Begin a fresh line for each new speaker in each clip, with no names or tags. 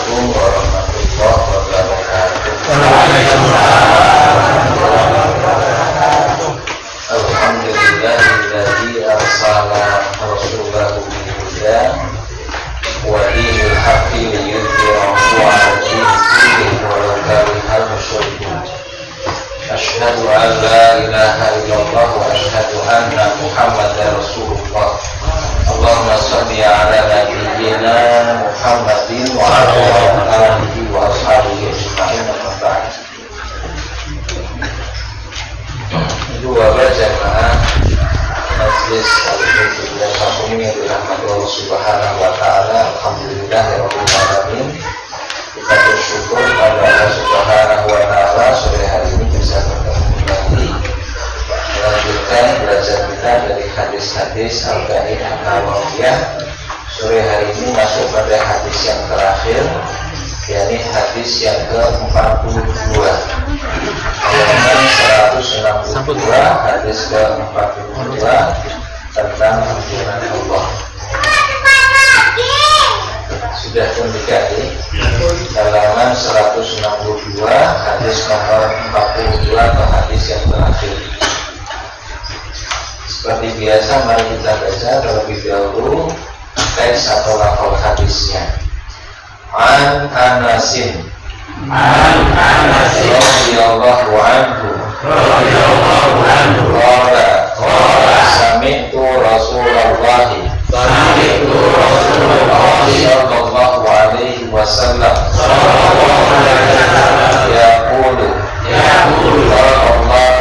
Assalamualaikum warahmatullahi wabarakatuh. Alhamdulillahilladzi arsala rasulahu bil huda wa dinil haqqi liyudhhirahu 'ala dini kullihi walau karihal musyrikun. Asyhadu an la ilaha illallah wa asyhadu anna Muhammadar Rasulullah. Allahumma shalli ala nabiyyina Muhammadin wa ala alihi wa ashabihi ajma'in. Dua jamaah Majlis Al-Ilmi yang kami dirahmati Allah Subhanahu wa taala. Alhamdulillahirabbil alamin. Kita bersyukur pada Allah Subhanahu wa taala sore hari ini bisa bertemu kembali melanjutkan belajar kita dari hadis-hadis Arba'in An-Nawawiyah. Sore hari ini masuk pada hadis yang terakhir, yakni hadis yang ke-42, halaman 162, hadis ke-42 tentang firman Allah. Sudah pun diganti, halaman 162, hadis nomor 42 atau hadis yang terakhir. Seperti biasa, mari kita baca terlebih dahulu teks atau lafal hadisnya. An Anasin radhiyallahu anhu qala sami'tu Rasulullah sallallahu alaihi wasallam yaqulu Allah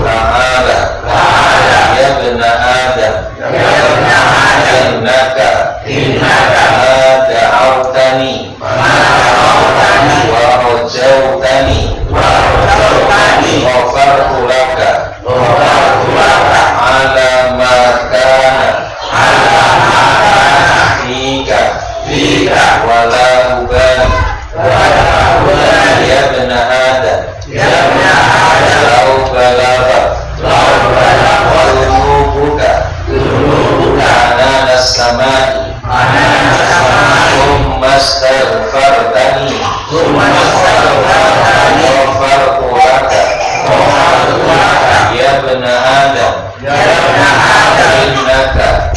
ta'ala ya ibna Adam innaka da'awtani wa rajawtani ghafartu laka ala ma kana fika wala ubali ya ibna Adam law balaghat dhunubuka anana as-samai thumma astaghfartani ghafartu laka ya ibna Adam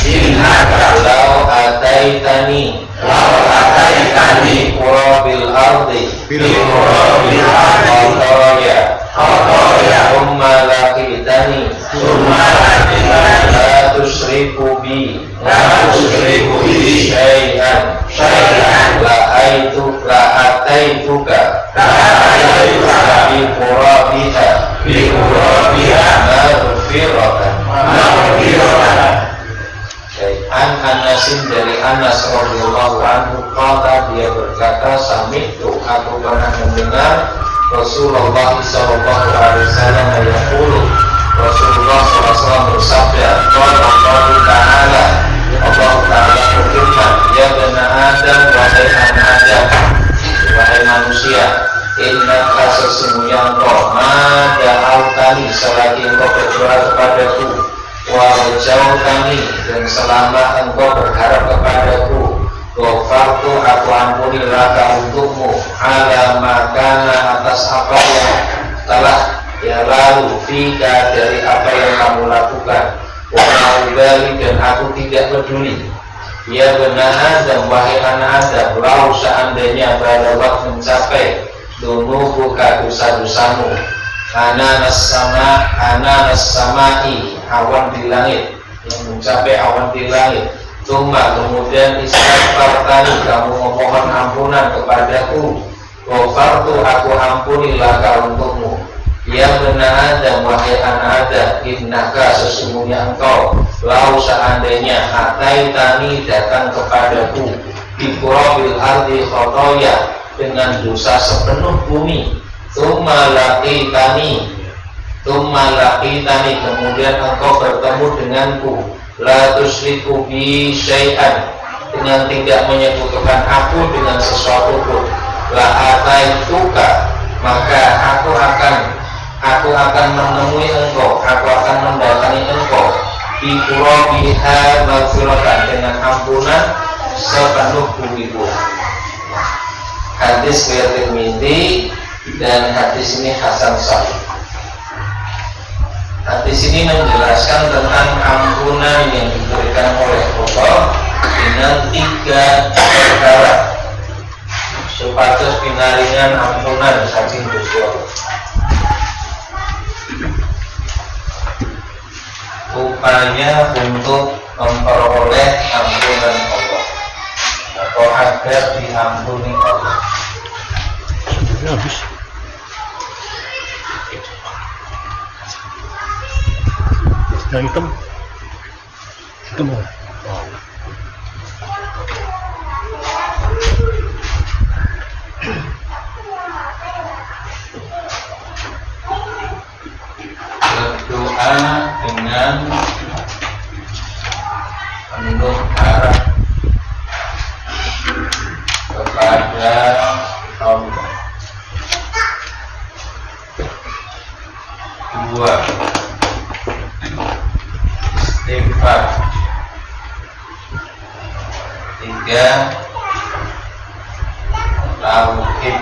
innaka law ataitani bi qurabil ardi khataya thumma laqitani la tusyriku bi syai'an la ataituka bi qurabiha maghfiratan. An Anasin, dari Anas radhiyallahu anhu, qala, dia berkata, sami'tu, aku pernah mendengar Rasulullah sallallahu alaihi wasallam yaqulu, Rasulullah sallallahu alaihi wasallam bersabda, qala Allah ta'ala, Allah ta'ala berfirman, ya bani Adam, wahai anak Adam, wahai manusia, innaka sesungguhnya engkau mada'autani, selagi engkau berdoa kepadaku, warjau kami, dan selama engkau berharap kepadaku, ghafartu, aku ampuni laka untukmu, ala makana, atas apa yang telah lalu, fika, dari apa yang kamu lakukan, wa ma'ubali, dan aku tidak peduli. Ya benar Adam, wahai anak Adam, lau seandainya balawat mencapai dunubuka, dosa-dosamu, ananas samai, awan di langit, yang mencapai awan di langit, Tumma, kemudian istighfartani, kamu memohon ampunan kepadaku, ghafartu, aku ampuni laka untukmu. Ya benar Adam, wahai anak Adam, innaka, sesungguhnya engkau, lau seandainya ataitani, datang kepadaku, bi qurabil ardi khataya, dengan dosa sepenuh bumi, Tumma laqitani, kemudian engkau bertemu denganku, la tusyriku bi syai'an, dengan tidak menyekutukan aku dengan sesuatu pun, la ataituka, maka aku akan menemui engkau, aku akan mendatangi engkau, bi qurabiha maghfiratan, dengan ampunan sepenuh bumi pun. hadis riwayat Tirmidzi dan hadis ini hasan sahih. Hadis ini menjelaskan tentang ampunan yang diberikan oleh Allah dengan 3 perkara supados pinaringan ampunan saking Gusti Allah. Upaya untuk memperoleh ampunan Allah atau agar diampuni Allah.
Yang hitam mau.
Berdoa dengan penuh harap kepada Allah. 2. Istighfar. 3. Tauhid.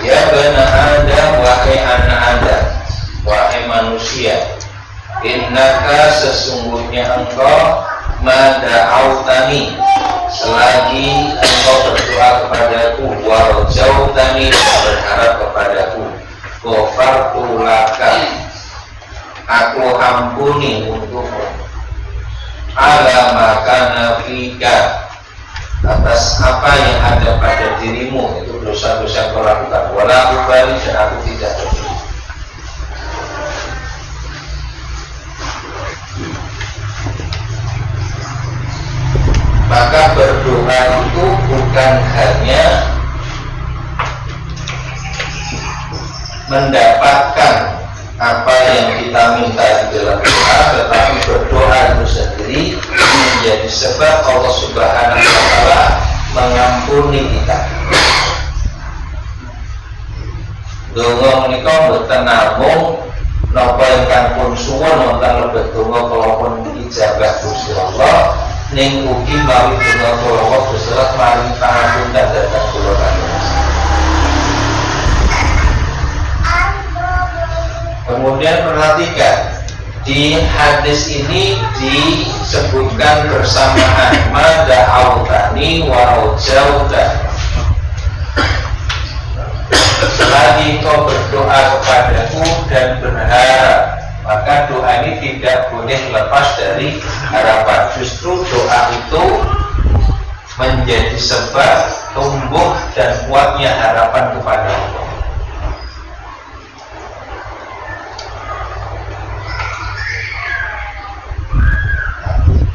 Ya bani Adam, wahai anak Adam, wahai manusia, innaka sesungguhnya engkau mada'autani, selagi engkau berdoa kepadaku, wa rajautani, berharap kepadaku, ghafartu laka, aku ampuni untukmu, ala makana fika, atas apa yang ada pada dirimu, itu dosa-dosa kau lakukan, wala ubali, dan aku tidak peduli. Maka berdoa itu bukan hanya mendapatkan apa yang kita minta di dalam doa, tetapi berdoa itu sendiri menjadi sebab Allah Subhanahu wa Ta'ala mengampuni kita. Donga menika mboten namung napa ingkang pun suwun wonten lebet donga kalaupun ijabah Gusti Allah, ning ugi mawi donga kula Gusti Allah maring pangapunten dhateng kula panjenengan. Kemudian perhatikan, di hadis ini disebutkan bersamaan mada'autani wa rajautani. Selagi kau berdoa kepadaku dan berharap, maka doa ini tidak boleh lepas dari harapan. Justru doa itu menjadi sebab tumbuh dan kuatnya harapan kepada Allah.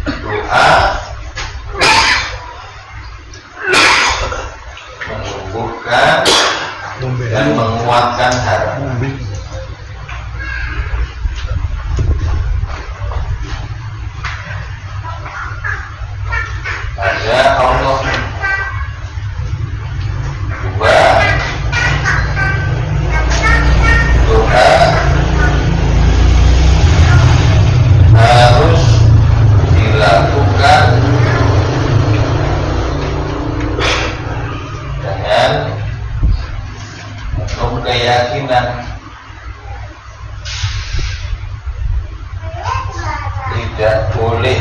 Doa menumbuhkan dan menguatkan harapan. Pada Allah. 2. Doa harus dilakukan dengan keyakinan, tidak boleh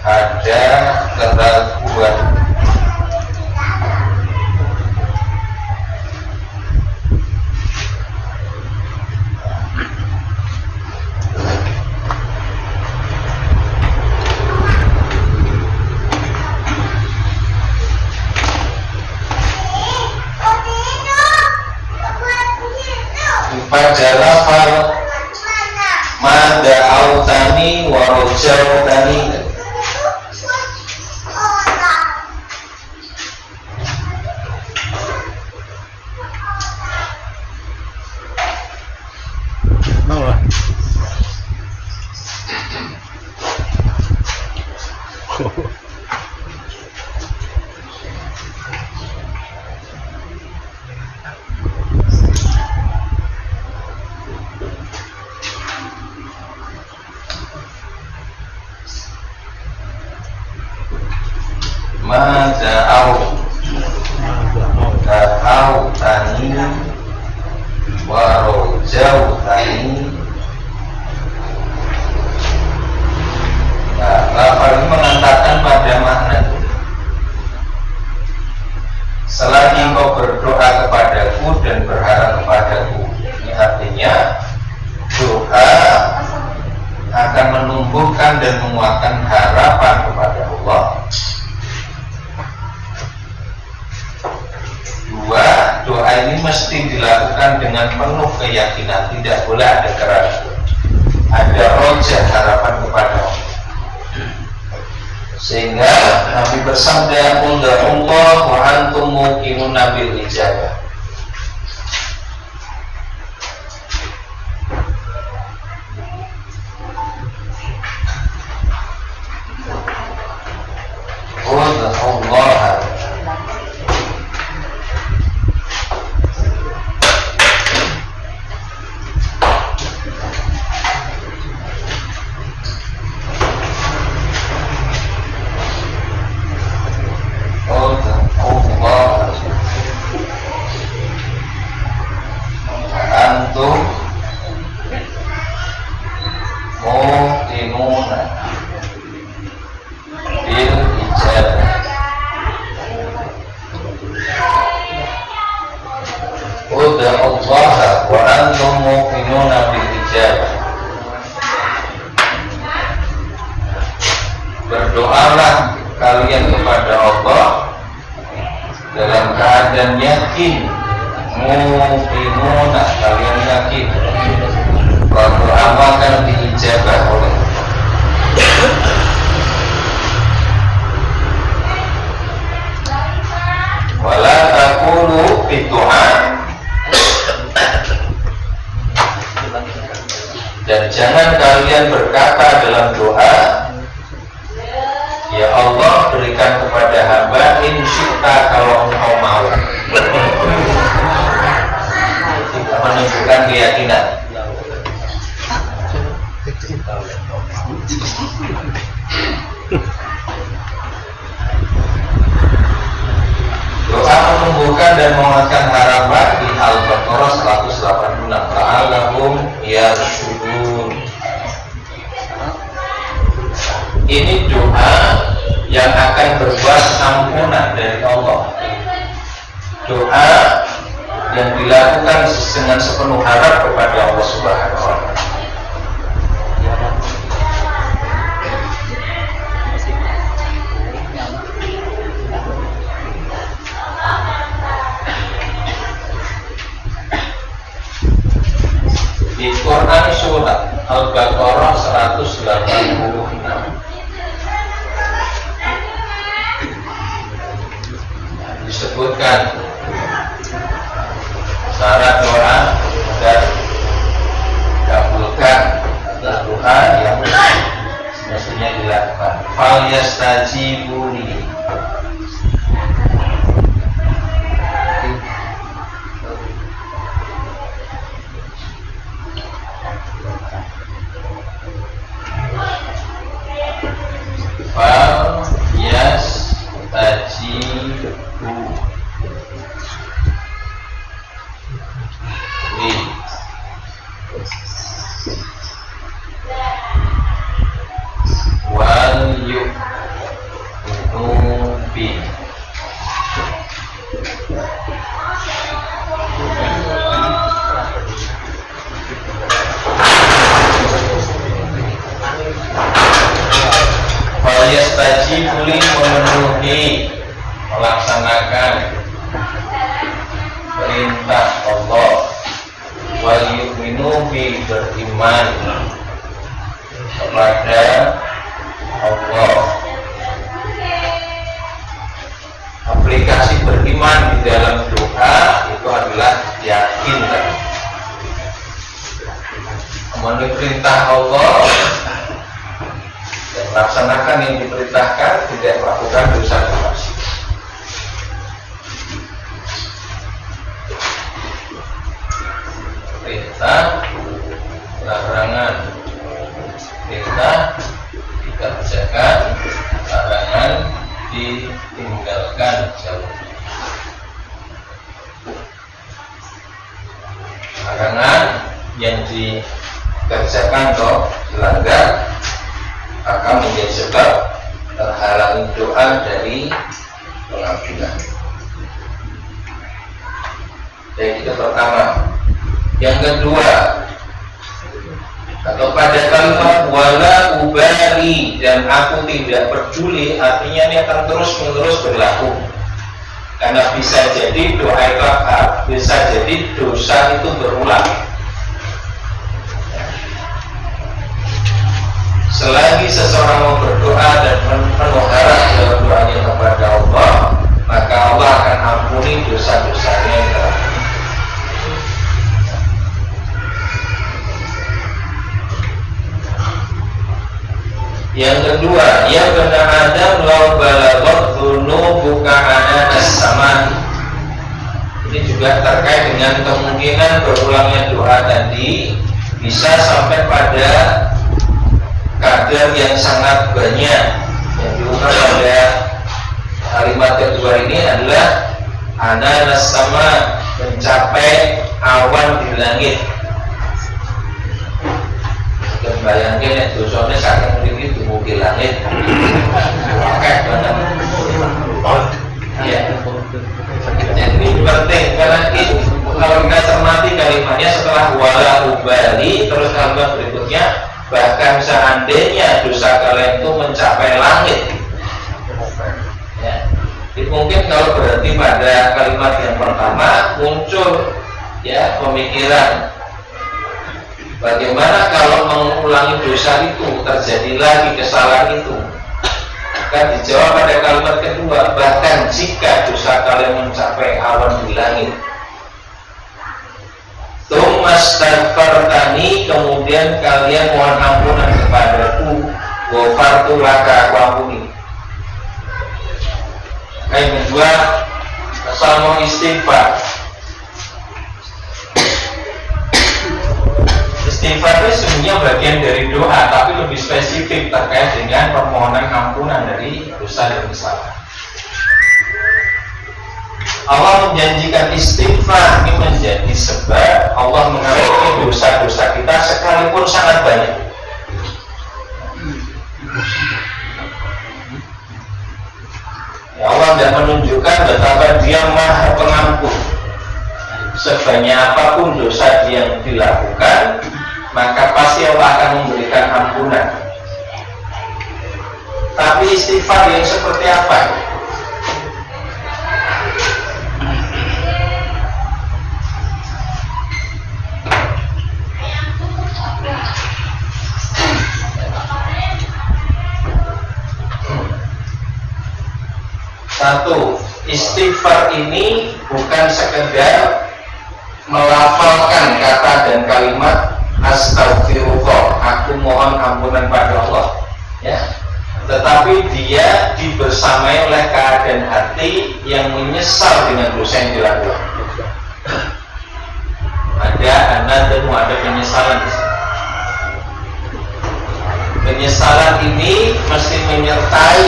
ada keraguan. Pada lafal mada'autani wa rajautani, ini mesti dilakukan dengan penuh keyakinan, tidak boleh ada keraguan, ada roja, harapan kepada Allah. Sehingga Nabi bersabda, "Qul Allah wa antum muqinuna bil ijabah." Qul Allah antum muqinuna bil ijabah. Uda Allah wa antum muqinuna bil ijabah. Berdoalah kalian kepada Allah dalam keadaan yakin, muqinuna, kalian yakin bahwa amal akan diijabah oleh wala taqulu bidu'a, dan jangan kalian berkata dalam doa, ya Allah berikan kepada hamba insyita kalau engkau mau. Tidak menunjukkan keyakinan. Doa menumbuhkan dan menguatkan harapan di Al-Baqarah 186. La'allahum yarshudun. Ini doa yang akan berbuat ampunan dari Allah. Doa yang dilakukan dengan sepenuh harap kepada Allah Subhanahu wa Ta'ala. Di Quran surat Al-Baqarah 186 disebutkan syarat doa dan kabulkan doa yang mestinya dilakukan. Fal yastajibuni, fal yastajibu wal yu'minu bi. Fal yastajibu li, memenuhi, melaksanakan perintah Allah. Wal yu'minu bi, beriman kepada Allah. Aplikasi beriman di dalam doa itu adalah yakin dan memenuhi perintah Allah dan melaksanakan yang diperintahkan, tidak melakukan dosa maksiat. Perintah, larangan. Perintah dikerjakan, larangan ditinggalkan jauh. Larangan yang dikerjakan atau dilanggar akan menjadi sebab terhalangi doa dari pengampunan. Jadi itu pertama. Yang kedua, atau pada kalimat wala ubali, dan aku tidak peduli, artinya ini akan terus menerus berlaku. Karena bisa jadi doa itu bisa Yang kedua, ya benar Adam law balagot dzunubuka ananas sama. Ini juga terkait dengan kemungkinan berulangnya doa tadi bisa sampai pada kadar yang sangat banyak. Yang diungkap pada kalimat kedua ini adalah ananas sama, mencapai awan di langit. Dan bayangkan ya dosanya saking mriki dumugi langit. Akeh banget. Ya. Jadi penting karena ini kalau kita cermati kalimatnya setelah wala ubali, terus kalimat berikutnya bahkan seandainya dosa kalian itu mencapai langit. Ya. Jadi mungkin kalau berarti pada kalimat yang pertama muncul ya pemikiran bagaimana kalau mengulangi dosa itu terjadi lagi kesalahan itu. Kan dijawab pada kalimat kedua, bahkan jika dosa kalian mencapai awan di langit. Tsumastaghfartani, kemudian kalian mohon ampunan kepadaku, ghafartu laka, aku ampuni. Yang kedua, sama istighfar. Istighfar itu sebenarnya bagian dari doa, tapi lebih spesifik terkait dengan permohonan ampunan dari dosa dan kesalahan. Allah menjanjikan istighfar ini menjadi sebab Allah mengampuni dosa-dosa kita sekalipun sangat banyak. Ya, Allah tidak menunjukkan betapa Dia Maha Pengampun. Sebanyak apapun dosa yang dilakukan, maka pasti Allah akan memberikan ampunan. Tapi istighfar yang seperti apa? Satu, istighfar ini bukan sekedar melafalkan kata dan kalimat astagfirullah, aku mohon ampunan pada Allah, ya. Tetapi dia dibersamai oleh keadaan hati yang menyesal dengan dosa yang dilakukan. Ada anadamu, ada penyesalan di sini. Penyesalan ini mesti menyertai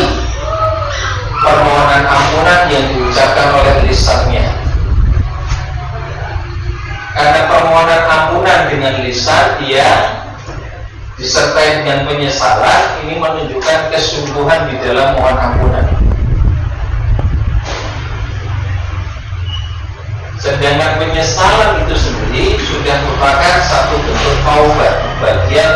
permohonan ampunan yang diucapkan oleh lisannya. Karena permohonan ampunan dengan lisan dia disertai dengan penyesalan, ini menunjukkan kesungguhan di dalam mohon ampunan. Sedangkan penyesalan itu sendiri sudah merupakan satu bentuk taubat, bagian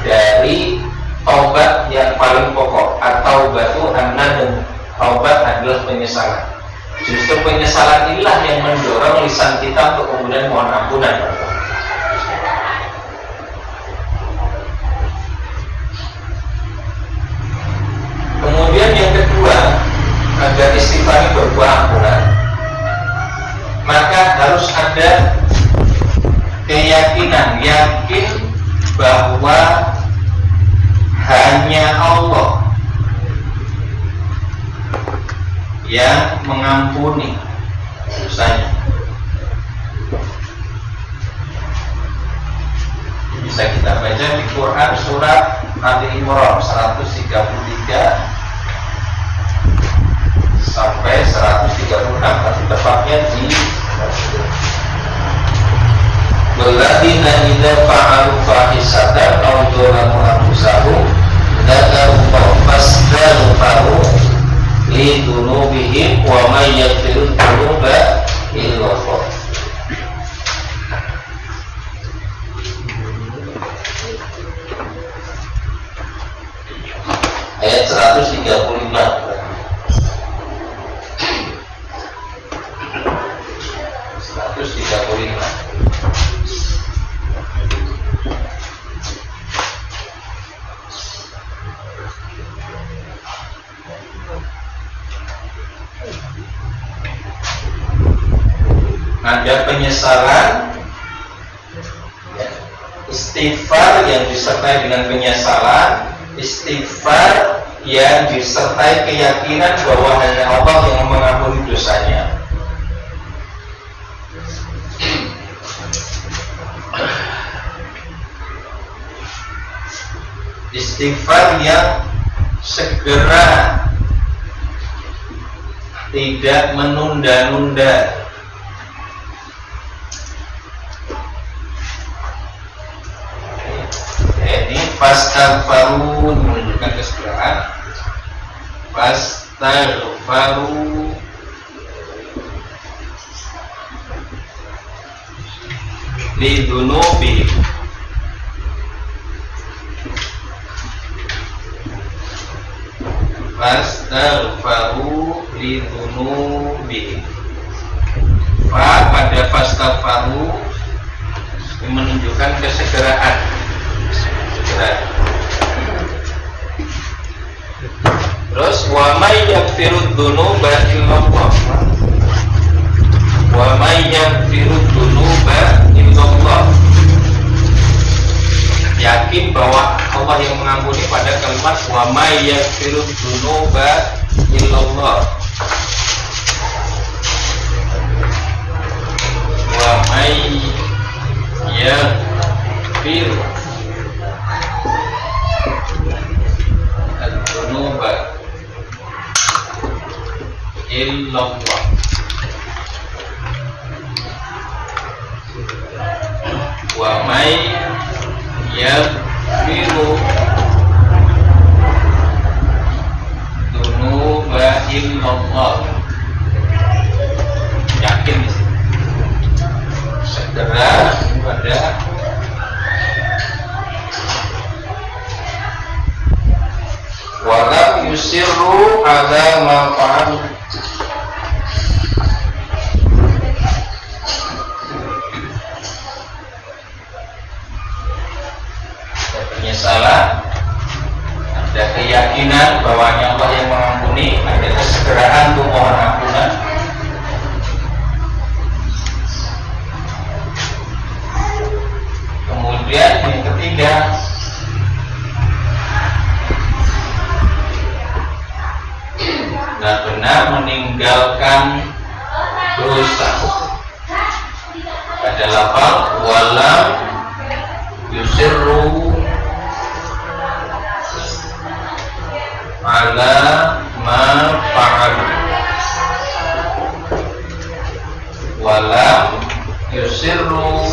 dari taubat yang paling pokok. At-taubatu an-nadam, taubat adalah penyesalan. Justru penyesalan inilah yang mendorong lisan kita untuk kemudian mohon ampunan. Kemudian yang kedua, agar istighfar ini berbuah ampunan, maka harus ada keyakinan, yakin bahwa hanya Allah yang mengampuni dosanya. Bisa kita baca di Quran surat Ali Imran 133 sampai 136, tapi tepatnya di Walladzina idza fa'alu fahisatan aw dzalamu anfusahum dzakaru fastaghfaru li dzunubihim wa may yaghfiru dzunuba illa Allah. Ayat 135. Ada penyesalan, istighfar yang disertai dengan penyesalan, Istighfar yang disertai keyakinan bahwa hanya Allah yang mengampuni dosanya. Istighfar yang segera, tidak menunda-nunda. Jadi fastaghfiru menunjukkan kesegeraan. Fastaghfiru lidunubi. Fastaghfiru lidunubi. Pada fastaghfiru menunjukkan kesegeraan. Terus wa may yaghfirud dzunuba illallah. Wa may yaghfirud dzunuba illallah. Yakin bahwa Allah yang mengampuni pada kalimat wa may yaghfirud dzunuba illallah. Wa may yaghfirud dzunuba illallah. Wa may yaghfiru dzunuba illallah. Yakin di sini. Segera pada walam yusirru ala ma fa'alu. Penyesalan, ada keyakinan bahwa Allah yang mengampuni, ada kesegeraan untuk mohon ampunan. Kemudian yang ketiga, benar-benar meninggalkan dosa. Pada lafal walam yusirru ala ma fa'alu. Walam yusirru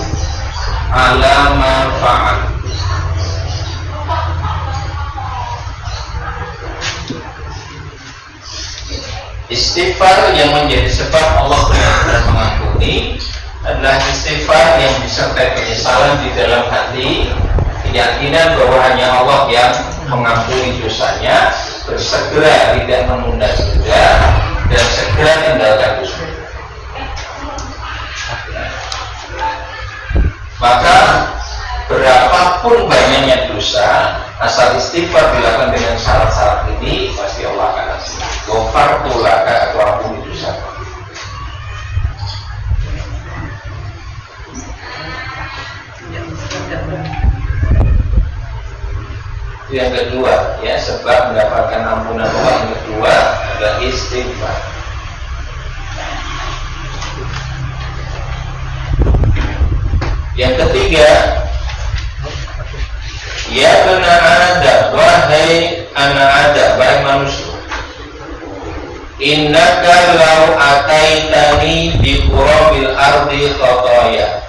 ala ma fa'alu. Istighfar yang menjadi sebab Allah benar-benar mengampuni adalah istighfar yang disertai penyesalan di dalam hati, keyakinan bahwa hanya Allah yang mengampuni dosanya, bersegera tidak menunda-nunda dan segera tinggalkan dosa. Maka berapapun banyaknya dosa, asal istighfar dilakukan dengan syarat-syarat ini, pasti Allah akan ampuni. Ghafartu laka, atau ampuni dosa. Yang kedua, ya, sebab mendapatkan ampunan Allah yang kedua adalah istighfar. Yang ketiga, ya benar ada, wahai anak ada, wahai manusia, innaka law ataitani bi qurabil ardi khataya.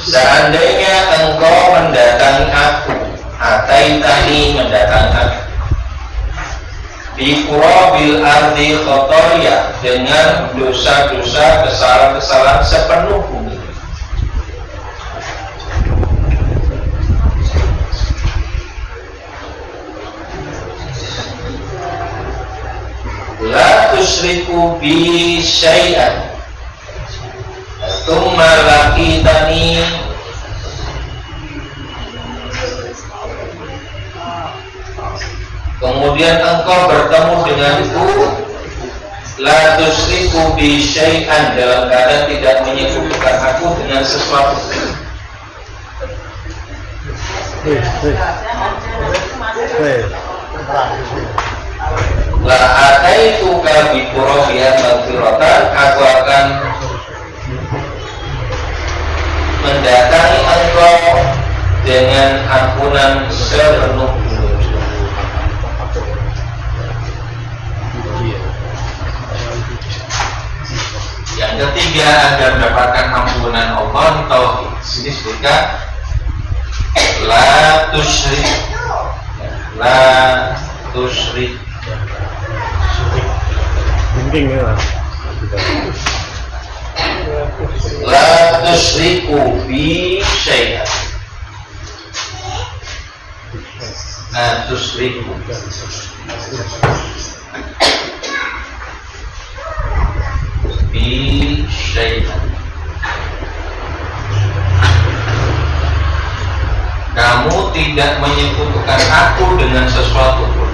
Seandainya engkau mendatangi aku, ataitani mendatangi aku, bi qurabil ardi khataya, dengan dosa-dosa, kesalahan-kesalahan sepenuh bumi. La tusyriku bi syai'an tsumma laqitani kemudian engkau bertemu denganku, la tusyriku bi syai'an, dalam keadaan tidak menyekutukan aku dengan sesuatu. La ataituka bi qurabiha maghfiratan, aku akan mendatangi engkau dengan ampunan sepenuh bumi. Yang ketiga, agar mendapatkan ampunan Allah, tauhid. Sini sebutkan la tusyrik, la tusyrik.
Penting ya.
La tusyriku bi syai'an. La tusyriku bi syai'an. Kamu tidak menyekutukan aku dengan sesuatu pun.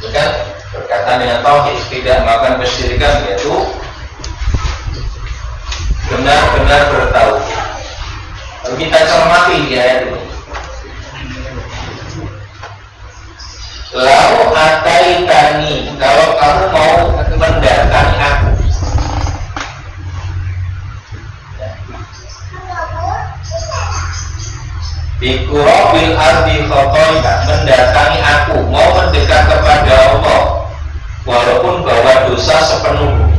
Kan berkaitan dengan tauhid, tidak melakukan kesyirikan, yaitu benar-benar bertauhid. Lalu kita cermati di ayat ini. Lau ataitani, kalau kamu mau mendatangi aku. Di qurabil ardi khotoika, mendatangi aku, mau mendekat kepada Allah walaupun bawa dosa sepenuh bumi.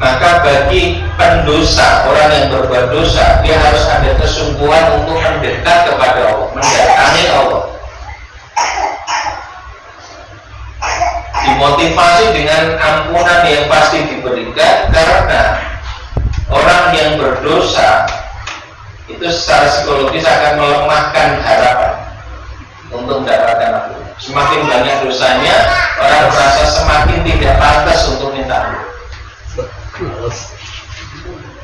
Maka bagi pendosa, orang yang berbuat dosa, dia harus ada kesungguhan untuk mendekat kepada Allah, mendatangi Allah. Dimotivasi dengan ampunan yang pasti diberikan, karena orang yang berdosa itu secara psikologis akan melemahkan harapan untuk mendapatkan ampunan. Semakin banyak dosanya, orang merasa semakin tidak pantas untuk minta ampun.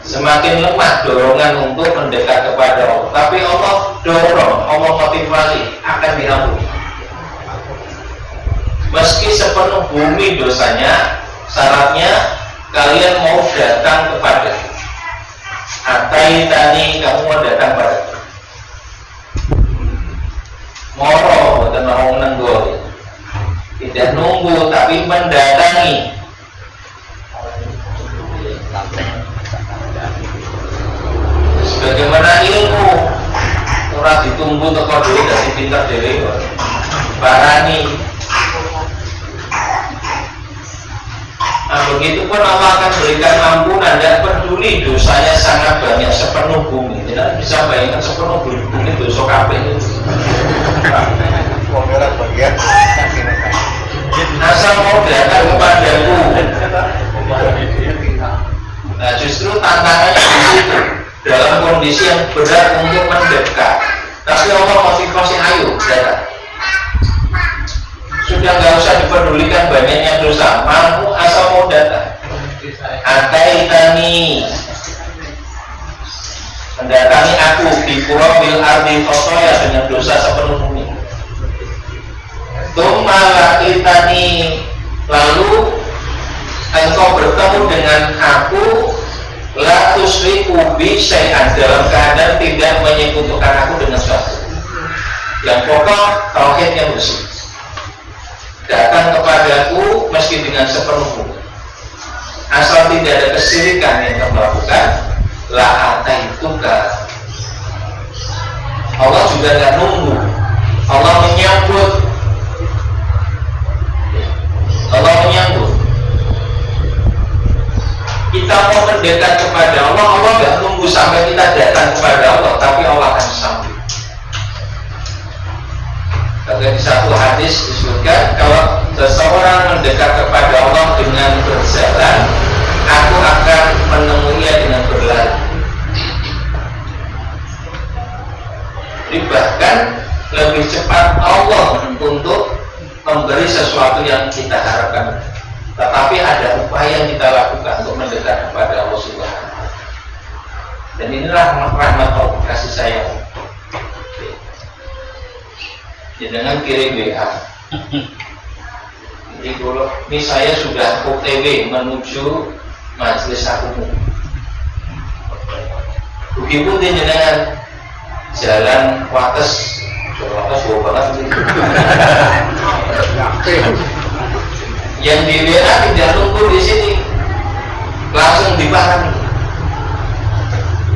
Semakin lemah dorongan untuk mendekat kepada Allah. Tapi Allah dorong, Allah motivasi, akan diampuni. Meski sepenuh bumi dosanya, syaratnya kalian mau datang kepada ataitani, kamu mau datang pada moro, bukan mau nenggol, tidak nunggu tapi mendatangi. Sebagaimana ilmu orang ditunggu teko dhewe dadi pinter dhewe barani. Nah, begitu pun Allah akan berikan ampunan, dan peduli dosanya sangat banyak sepenuh bumi. Tidak bisa bayangkan sepenuh bumi dosa kabeh itu. Asal mau datang kepadaku. Nah, justru tantangannya di situ, dalam kondisi yang berat untuk mendekat. Tapi Allah motivasi, ayo datang. Sudah nggak usah dipedulikan banyaknya dosa, mampu asal mau datang. Ataitani, mendatangi aku di qurabil ardi khotoya, dengan dosa sepenuh bumi. Tsumma laqitani, lalu engkau bertemu dengan aku, la tusyriku bi syai'an, dalam keadaan tidak menyekutukan aku dengan sesuatu. Yang pokok tauhid yang bersih. Datang kepadaku meski dengan sepenuh bumi, asal tidak ada kesyirikan yang kamu lakukan. La ataituka, Allah juga nggak nunggu, Allah menyambut. Allah menyambut. Kita mau mendekat kepada Allah, Allah nggak nunggu sampai kita datang kepada Allah, tapi Allah akan sambut. Di satu hadis disebutkan, kalau seseorang mendekat kepada Allah dengan berjalan, aku akan menemuinya dengan berlari. Jadi bahkan lebih cepat Allah untuk memberi sesuatu yang kita harapkan. Tetapi ada upaya yang kita lakukan untuk mendekat kepada Allah Subhanahu wa Ta'ala. Dan inilah rahmat Allah, kasih sayang. Jangan kirim WA. Ini saya sudah OTW menuju majelis akumu. Begitu dia jenengan jalan Wates jauh banget ini. Yang di WA tidak nunggu di sini, langsung diparani.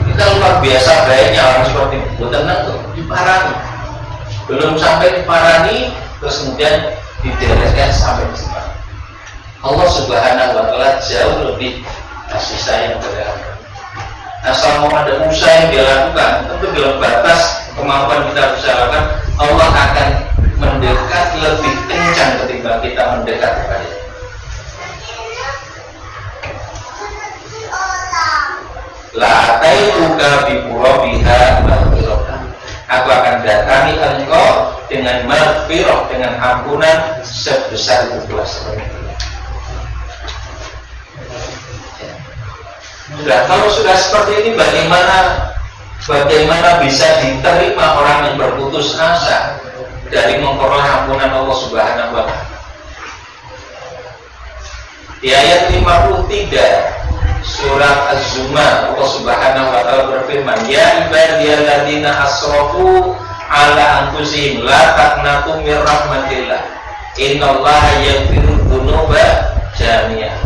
Kita luar biasa baiknya orang seperti itu. Tenang tuh, diparani. Belum sampai diparani, terus kemudian dibereskan sampai di sana. Allah Subhanahu wa Ta'ala jauh lebih kasih sayang kepada kita. Asal mau ada usaha yang dia lakukan, tentu dalam batas kemampuan kita usahakan, Allah akan mendekat lebih kencang ketimbang kita mendekat kepada. La taituka bi qurabiha maghfirah. Aku akan datangi engkau dengan maghfirah, dengan ampunan sebesar 12 tahun. Sudah, kalau sudah seperti ini bagaimana bisa diterima orang yang berputus asa dari memperoleh ampunan Allah Subhanahu wa Ta'ala? Di ayat 53 surat Az-Zumar, Allah Subhanahu wa Ta'ala berfirman, ya ibadiyalladzina asrafu ala anfusihim la taqnatu mir rahmatillah innallaha yaghfiru dzunuba jami'an.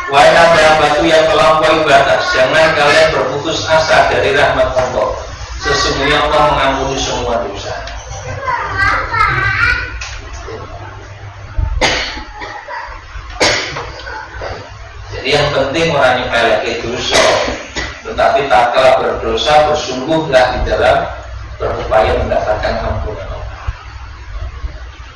Wahai hamba-hambaku yang melampaui batas, jangan kalian berputus asa dari rahmat Allah. Sesungguhnya Allah mengampuni semua dosa. Jadi yang penting orang yang memiliki dosa, tetapi tak kalah berdosa, bersungguhlah di dalam berupaya mendapatkan ampunan Allah.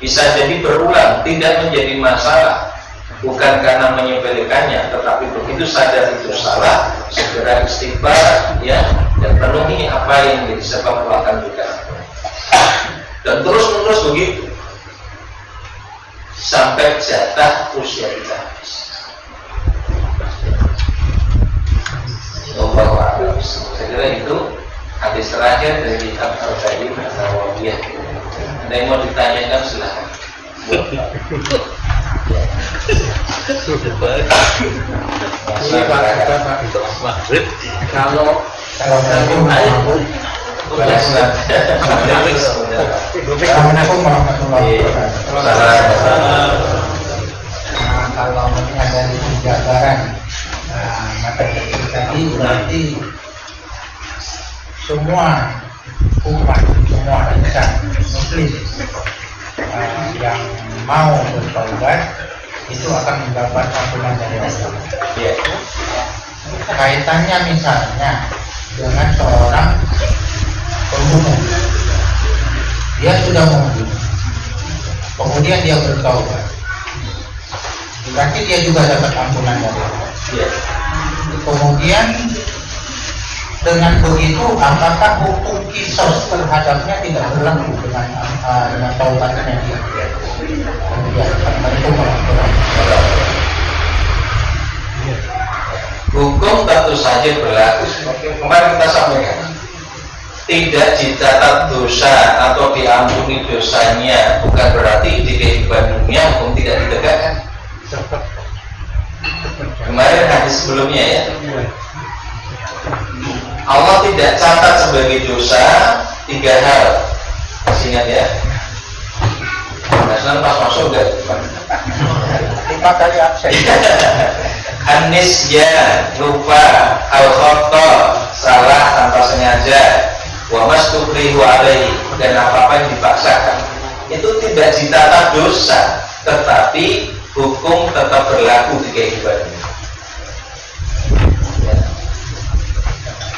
Bisa jadi berulang, tidak menjadi masalah. Bukan karena menyepelekannya, tetapi begitu sadar itu salah, segera istighfar, ya, dan penuhi apa yang menjadi sebab melakukan juga. Dan terus-menerus begitu sampai jatah usia kita habis. Saya kira itu hadis terakhir dari kitab Al-Qadim An-Nawawiyah. Ada yang mau ditanyakan silahkan.
Ini Pak Maghrib kalau
Assalamualaikum warahmatullahi wabarakatuh. Kalau ada jabaran, maka tadi berarti semua umat, semua insan muslim yang mau bertaubat itu akan mendapat ampunan dari Allah.
Ya.
Kaitannya misalnya dengan seorang pembunuh, dia sudah membunuh, kemudian dia bertaubat, berarti dia juga dapat ampunan dari Allah.
Ya.
Kemudian dengan begitu, apakah hukum kisos terhadapnya tidak berlaku dengan taubatnya dia?
Hukum tentu saja berlaku. Kemarin kita sampaikan, tidak dicatat dosa atau diampuni dosanya bukan berarti di kehidupan dunia hukum tidak ditegakkan. Kemarin hadis sebelumnya ya, Allah tidak catat sebagai dosa 3 hal. Masih ingat ya? Pas masuk gak?
5 kali absen.
Anisya, lupa, al-khoto, salah tanpa sengaja, wa mastukrihu alaihi, dan apa-apa yang dipaksakan. Itu tidak ditata dosa, tetapi hukum tetap berlaku di kehidupan ini.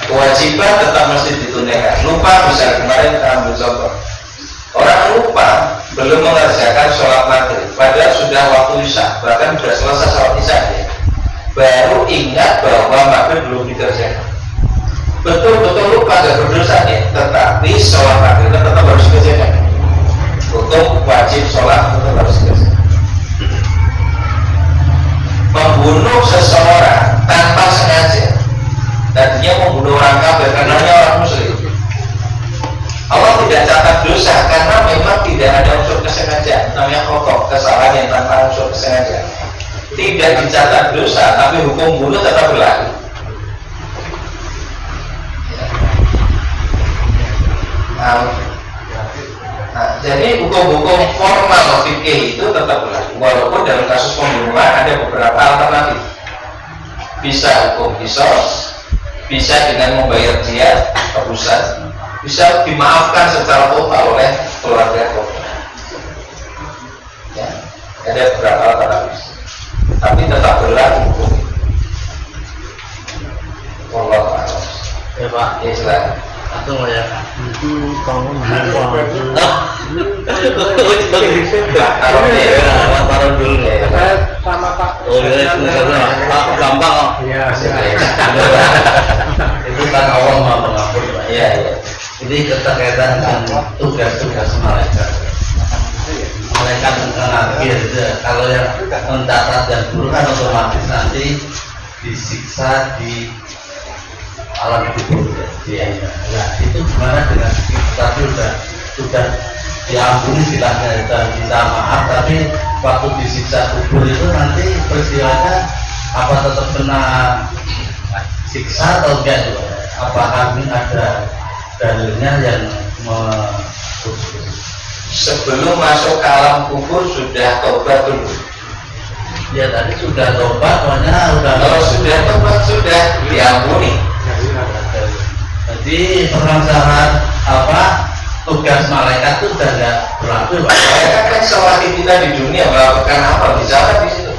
Kewajiban tetap mesti ditunaikan. Lupa, misalnya kemarin kita ambil contoh, orang lupa belum mengerjakan sholat maghrib, padahal sudah waktu isya, bahkan sudah selesai sholat isya ya, baru ingat bahwa maghrib belum dikerjakan. Betul-betul lupa, gak berdosa ya, tetapi sholat maghrib tetap harus dikerjakan. Untuk wajib sholat tetap harus dikerjakan. Membunuh seseorang tanpa sengaja, tadinya membunuh orang kafir karena orang muslim, Allah tidak catat dosa karena memang tidak ada unsur kesengajaan. Namanya kotor, kesalahan yang tanpa unsur kesengajaan. Tidak dicatat dosa, tapi hukum bunuh tetap berlaku. Nah, jadi hukum-hukum formal fikih itu tetap berlaku. Walaupun dalam kasus pembunuhan ada beberapa alternatif. Bisa hukum qisas, bisa dengan membayar diat tebusan, bisa dimaafkan secara total oleh keluarga korban. Ya, ada beberapa alternatif, tapi tetap berlaku hukum. Wallahu a'lam.
Ya Pak,
Ya silakan.
langsung ya.
Itu kamu lupa.
Taruh dulu ya.
Sama Pak.
Oh iya, Pak gampang kok.
Iya,
Itu kan awal mau mengampuni Pak.
Iya, iya.
Ini keterkaitan dengan tugas-tugas malaikat. Malaikat mengakhir, kalau yang mencatat dan guru kan otomatis nanti disiksa di alam kubur ya. Nah itu gimana dengan kita tadi sudah diampuni silahkan dan bisa maaf, tapi waktu disiksa kubur itu nanti peristiwanya apa tetap kena siksa atau enggak itu? Apakah ini ada dalilnya yang
Sebelum masuk ke alam kubur sudah tobat dulu.
ya tadi sudah tobat, pokoknya udah
Kalau sudah tobat sudah diampuni.
jadi permasalahan apa tugas malaikat itu udah nggak berlaku Pak.
Mereka kan selagi kita di dunia melakukan apa bicara di situ.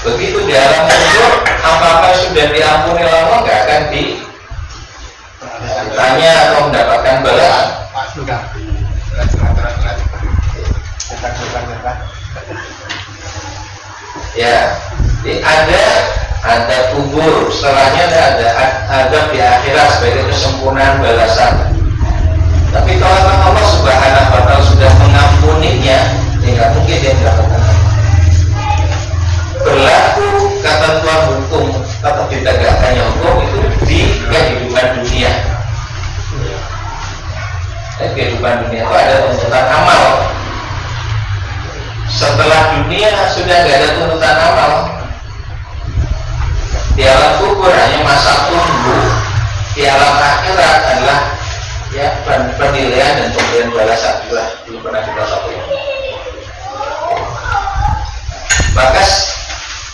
Begitu di alam kubur, apakah sudah diampuni lama nggak akan ditanya atau mendapatkan balasan.
Sudah.
Ya, jadi ada kubur, setelahnya ada di akhirat sebagai kesempurnaan balasan. Tapi kalau Allah Subhanahu wa Ta'ala sudah mengampuninya, tidak mungkin dia mendapatkan berlaku ketentuan hukum tetap ditegakkannya hukum itu di kehidupan dunia. Dan kehidupan dunia itu ada tuntutan amal. Setelah dunia sudah tidak ada tuntutan amal. Di alam kubur hanya masa tunggu. Di alam akhirat adalah ya penilaian dan pemberian balasan juga belum pernah kita sampaikan. Maka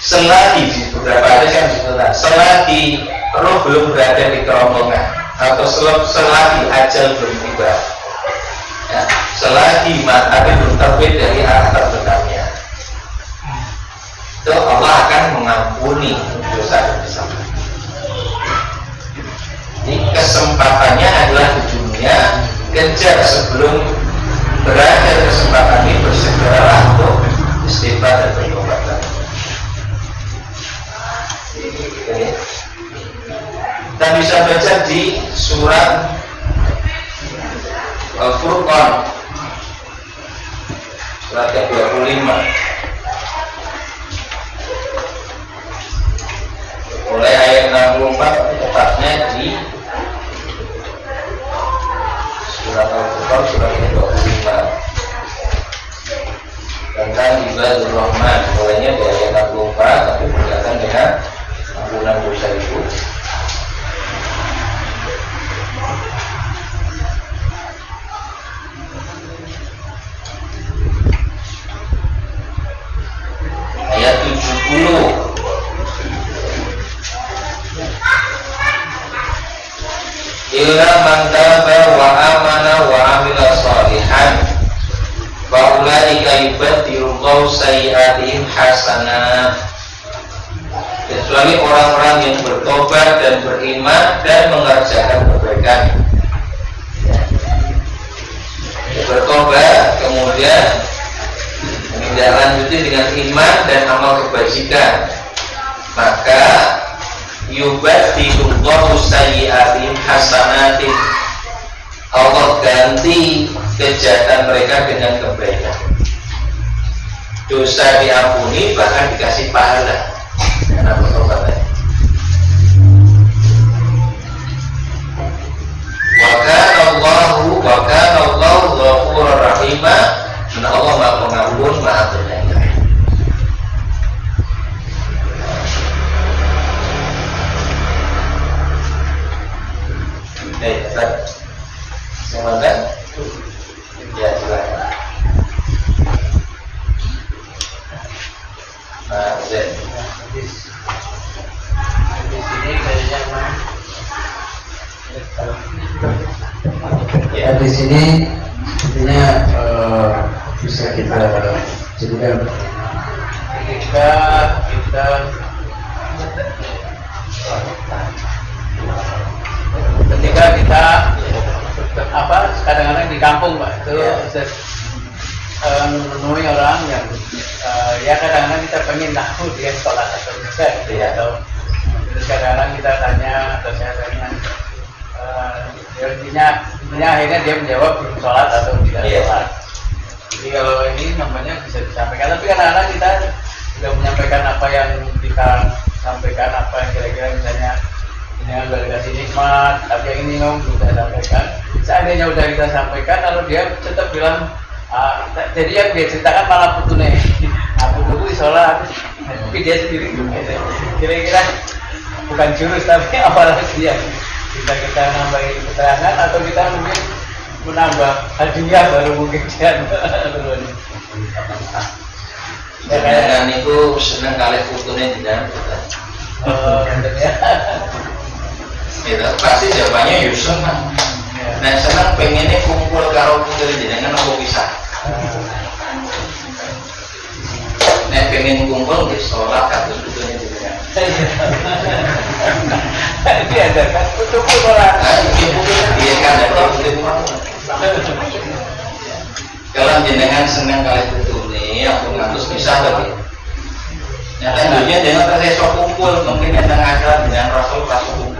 selagi di beberapa hadis yang disebutkan, selagi roh belum berada di kerongkongan atau selagi ajal belum tiba, ya, selagi matahari belum terbit dari arah terdekatnya, itu Allah akan mengampuni dosa-dosa. Jadi kesempatannya adalah di dunia, kejar sebelum berakhir kesempatan ini, bersegeralah untuk istighfar dan bertobat. Kita bisa baca di surat Al-Furqan surat ke-25 mulai ayat 64, tepatnya di surat Al-Furqan surat ke-25 tentang ibadur rahman, mulainya di ayat 64 tapi berkaitan dengan ampunan dosa itu. Ayat 70. Illa man taba wa amana wa amila shalihan fa ulaika yubaddilullahu sayyi'atihim hasanat. Kecuali orang-orang yang bertobat dan beriman dan mengerjakan kebaikan. Bertobat kemudian menindaklanjuti dengan iman dan amal kebajikan, maka yubaddilullahu sayyi'atihim hasanatin, Allah ganti kejahatan mereka dengan kebaikan. Dosa diampuni bahkan dikasih pahala karena bertobat. Wa kana Allah Ustaz. Silakan. Ya, silakan. Nah, Zen.
Di sini kayaknya memang
Ya,
di sini intinya bisa kita jadikan
ketika kita apa kadang-kadang di kampung Pak itu menemui orang yang ya kadang-kadang kita pengen tahu dia sholat atau tidak atau terus kadang-kadang kita tanya atau saya tanya intinya akhirnya dia menjawab belum sholat atau tidak sholat. Jadi kalau ini namanya bisa disampaikan, tapi kadang-kadang kita sudah menyampaikan apa yang kita sampaikan, apa yang kira-kira misalnya ini yang sudah dikasih nikmat, tapi yang ini belum kita sampaikan. Seandainya sudah kita sampaikan, lalu dia tetap bilang, jadi yang dia ceritakan malah putunya, putuku di sholat, tapi dia sendiri kira-kira bukan jurus tapi apalagi dia kita nambahin keterangan atau kita mungkin menambah hadiah baru mungkin
Jangan itu senang kali fotonya di dalam kita. Itu pasti jawabannya Yusuf kan. Nah senang pengennya kumpul karo putri jenengan apa bisa? Nah pengen kumpul di sholat katus putunya jenengan.
Dia ada kan untuk sholat.
Iya kan ada putri kalau jenengan senang kali putu nih, aku ngatus bisa lagi. Nyata dunia dengan terseso kumpul, mungkin yang ngajar dengan rasul kumpul.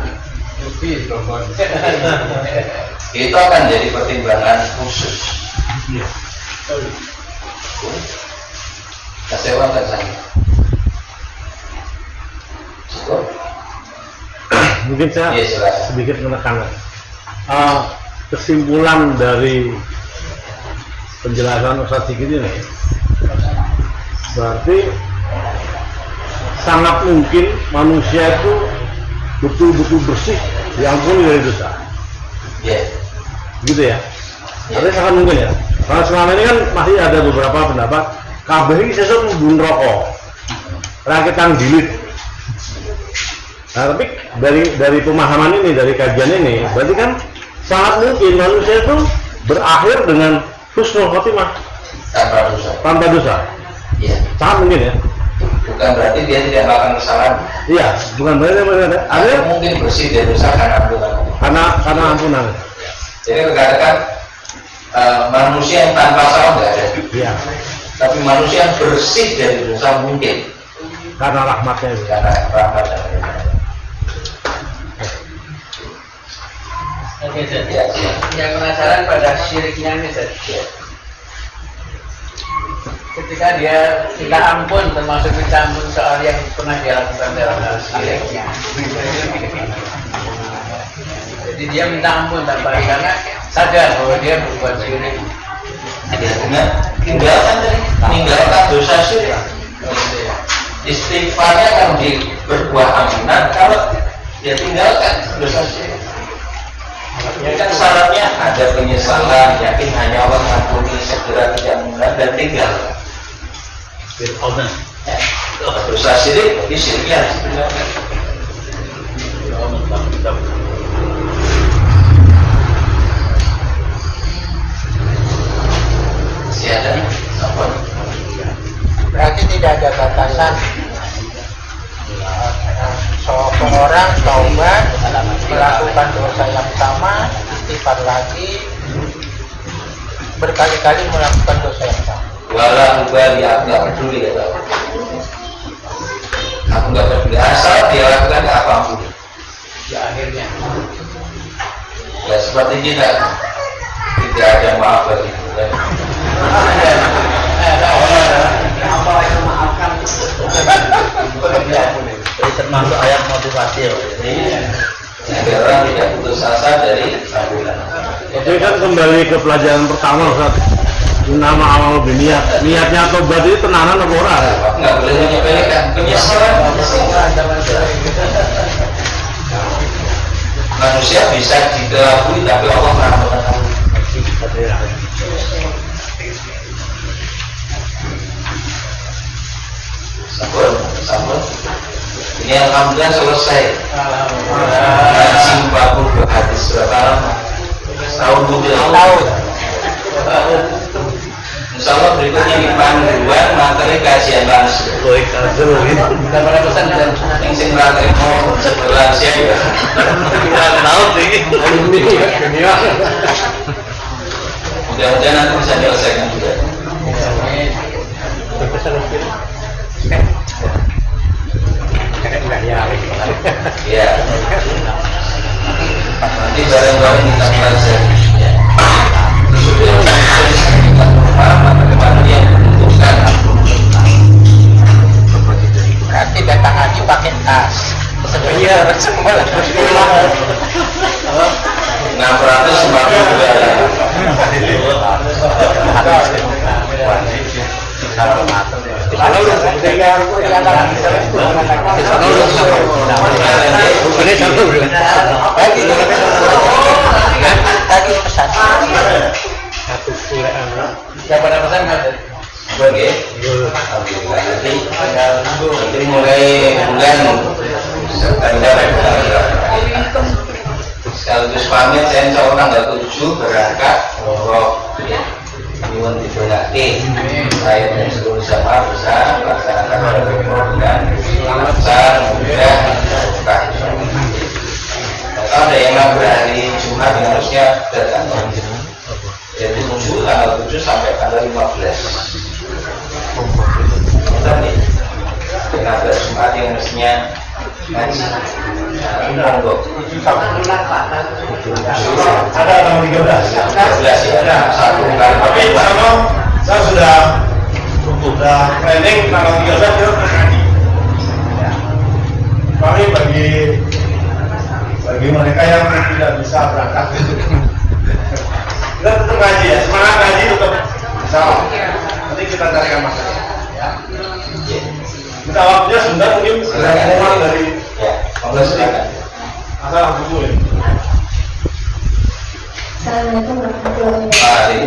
Itu akan jadi pertimbangan khusus. Kesewatan saya. Cukup.
Mungkin saya sedikit menekankan kesimpulan dari penjelasan Ustaz Sigit ini, berarti sangat mungkin manusia itu betul-betul bersih, diampuni dari dosa. Gitu ya? Artinya sangat mungkin ya. Karena selama ini kan masih ada beberapa pendapat kabeh iki sesuk mlebu neraka. Rakitan dilit. Nah, tapi dari pemahaman ini, dari kajian ini, berarti kan sangat mungkin manusia itu berakhir dengan husnul khotimah tanpa dosa.
Iya.
Sangat mungkin ya.
Bukan berarti dia tidak melakukan kesalahan.
Iya, bukan berarti ada
mungkin bersih dari dosa karena ampunan.
Karena ampunan.
Jadi kadang-kadang manusia yang tanpa salah nggak ada.
Iya.
Tapi manusia yang bersih dari dosa mungkin
Karena rahmatnya itu.
karena rahmat dan
Oke, yang penasaran pada syiriknya ini, ketika dia minta ampun, termasuk minta ampun soal yang pernah dia lakukan dalam hal syiriknya. Jadi dia minta ampun tanpa karena sadar bahwa dia berbuat syirik.
Tinggalkan dosa syirik. Istighfarnya kan berbuah ampunan kalau dia tinggalkan dosa syirik. Ya kan syaratnya ada penyesalan, yakin hanya Allah mengampuni, segera tidak mengulang dan tinggal. Dosa syirik, tapi syiriknya harus ditinggalkan. Masih ada? Apa?
Berarti tidak ada batasan. Seorang taubat melakukan dosa yang sama, istighfar lagi, berkali-kali melakukan dosa yang sama.
Walau ubali, aku nggak peduli ya Pak. Aku nggak peduli asal dia lakukan apapun.
Ya akhirnya.
Ya seperti kita tidak ada maaf bagi kita.
Apa yang memaafkan?
Jadi termasuk ayat motivasi ya.
Agar orang tidak putus asa dari ampunan.
Tapi kan kembali ke pelajaran pertama Ustaz. Nama awal niat, niatnya tobat itu tenanan apa ora?
Nggak boleh menyepelekan penyesalan. manusia bisa dikelabui tapi Allah Maha mengetahui. Sabar. Ini alhamdulillah selesai. Ngaji 40 hadis berapa lama? Setahun tahun. Insya Allah berikutnya di panduan materi kajian langsung. Berapa pesan dan yang sing ratri mau sebelah siapa? Tahu deh. Mudah-mudahan nanti bisa diselesaikan juga. Ya. Nanti bareng-bareng kita pelajari. Bagaimana yang menentukan
Berarti datang haji pakai tas. Iya, semua lah. 600. Siapa ada pesan nggak?
Oke. Alhamdulillah. Nanti mulai bulan September. Sekaligus pamit, saya insya Allah tanggal 7 berangkat umroh. Nyuwun didongake saya dan seluruh jamaah bisa melaksanakan umroh dengan lancar, mudah, berkah. Kalau ada yang ngambil hari Jumat yang harusnya datang. Jadi 7 tanggal 7 sampai tanggal 15. Benar nih. Dengan ada Jumat yang mestinya ngaji. Monggo.
Ada tanggal 13.
13 ya. Satu kali.
Tapi sama saya sudah planning tanggal 13 dia ngaji. Kami bagi mereka yang tidak bisa berangkat kita tetap ngaji ya, semangat ngaji tetap bisa. Nanti kita carikan masalah ya. Kita waktunya sebentar mungkin mohon dari
silakan.
asal buku ya.
Assalamualaikum warahmatullahi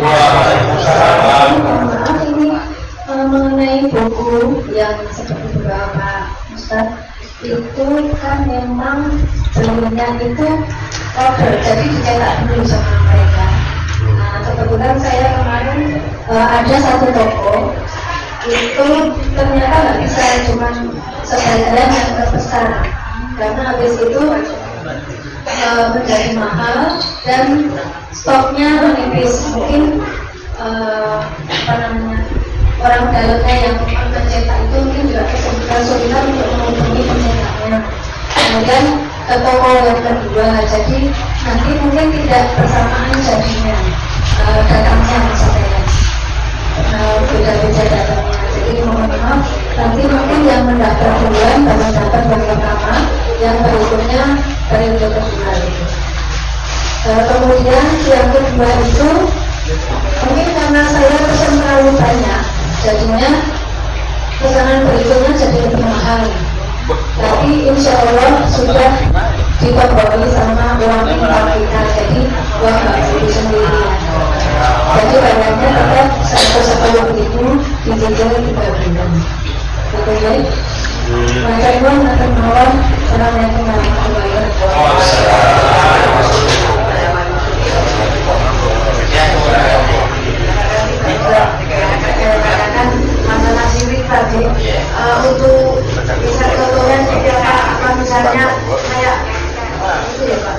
wabarakatuh.
Waalaikumsalam.
Maaf ini mengenai buku yang seperti beberapa Ustaz itu kan memang sebelumnya itu order, jadi dicetak dulu sama mereka. Nah, kebetulan saya kemarin ada satu toko itu ternyata nggak bisa cuma sebagian yang terbesar karena habis itu menjadi mahal dan stoknya menipis. Mungkin orang dalamnya yang mencetak itu mungkin juga kesulitan untuk menghubungi pencetaknya. Kemudian ke toko yang kedua, jadi nanti mungkin tidak bersamaan jadinya datangnya maksudnya beda-beda datangnya. Jadi mohon maaf, nanti mungkin yang mendaftar duluan baru dapat yang pertama, yang berikutnya periode kedua itu. Kemudian yang kedua itu mungkin karena saya pesan terlalu banyak, jadinya pesanan berikutnya jadi lebih mahal. Tapi insya Allah sudah dipotong sama uang impor kita, jadi uang beli sendiri. Jadi banyaknya tetap 110.000 dicicil 3 bulan. Gitu ya. Maka ibu akan mohon Assalamualaikum warahmatullahi wabarakatuh. Masalah sirik tadi untuk bisa contohnya seperti apa misalnya kayak itu ya Pak,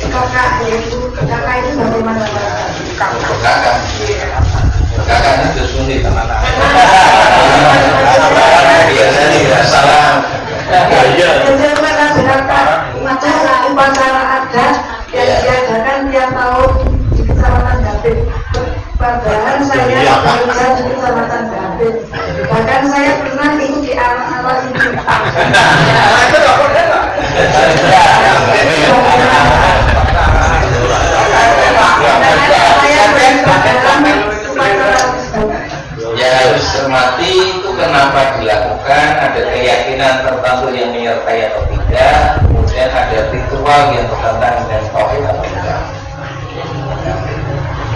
kakak itu bagaimana Pak?
Kakaknya itu sulit biasanya tidak salah.
Bagaimana berapa upacara adat yang diadakan tiap tahun di Kecamatan Gapit. Padahal saya bekerja di Kecamatan Gapit. Bahkan saya pernah ikut di awal-awal ini.
Ya harus cermati itu kenapa dilakukan, ada keyakinan tertentu yang menyertai atau tidak, kemudian ada ritual hal yang bertentangan dengan tauhid atau tidak.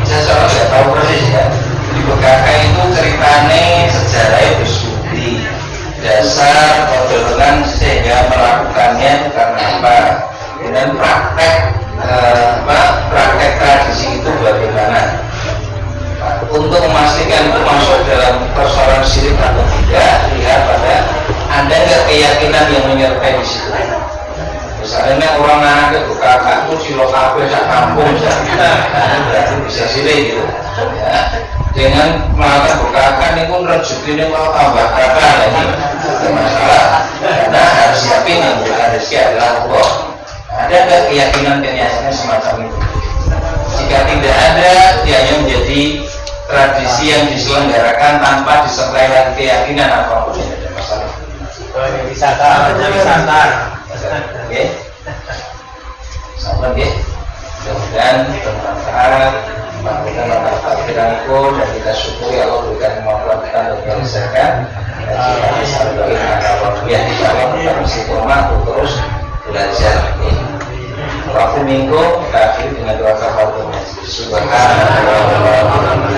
Saya soalnya nggak tahu persis ya. Di PKK itu ceritanya sejarahnya bersudi dasar perjalanan sehingga melakukannya karena apa? Kemudian praktek tradisi itu bagaimana? Nah, untuk memastikan itu masuk dalam persoalan syirik atau tidak, lihat pada ada nggak keyakinan yang menyertai di situ. Misalnya orang anak itu kakakku silo kafe sak kampung, nah, berarti bisa sirik gitu. Ya. Dengan melakukan bukakan itu rezekinya kalau tambah kakak lagi, ada masalah. Karena harus yakin yang bukan rezeki adalah Allah. Ada nggak keyakinan semacam itu? Jika tidak ada, dia hanya menjadi tradisi yang diselenggarakan tanpa disertai lagi keyakinan apapun, tidak ada masalah.
Wisata.
Oke, sama ya. Mudah-mudahan bermanfaat, melakukan takdiranku dan kita syukuri Allah berikan kemampuan kita untuk menyelesaikan. Jika sampai yang insyaAllah kita mesti koma untuk terus belajar. Waktu minggu kita akhiri dengan doa kafarat majlis. Subhanallah wa bihamdihi.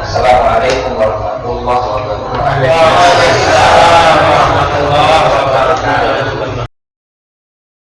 Assalamualaikum warahmatullahi wabarakatuh.